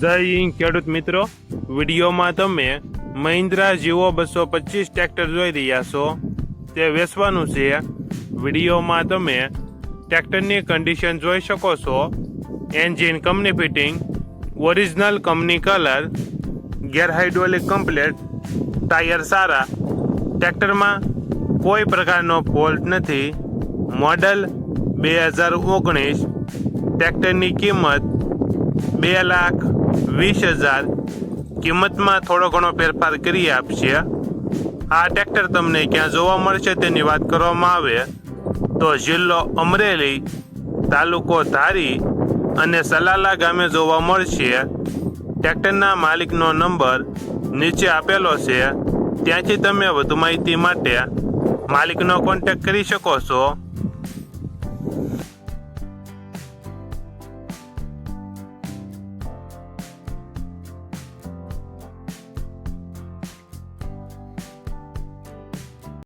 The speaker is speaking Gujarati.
જય હિન્દ ખેડૂત મિત્રો, વિડીયોમાં તમે મહિન્દ્રા જીઓ 225 ટ્રેક્ટર જોઈ રહ્યા છો. તે વેચવાનું છે. વિડીયોમાં તમે ટ્રેક્ટરની કન્ડિશન જોઈ શકો છો. Engine company fitting, original company colour, gear hydraulic complete, tyre સારા, ટ્રેક્ટરમાં કોઈ પ્રકારનો ફોલ્ટ નથી. મોડલ 2019. ટ્રેક્ટરની કિંમત 2,20,000. કિંમતમાં થોડો ઘણો ફેરફાર કરી આપશે. આ ટ્રેક્ટર તમને ક્યાં જોવા મળશે તેની વાત કરવામાં આવે તો જિલ્લો અમરેલી, તાલુકો ધારી અને સલાલા ગામે જોવા મળશે. ટ્રેક્ટરના માલિકનો નંબર નીચે આપેલો છે. ત્યાંથી તમે વધુ માહિતી માટે માલિકનો કોન્ટેક્ટ કરી શકો છો.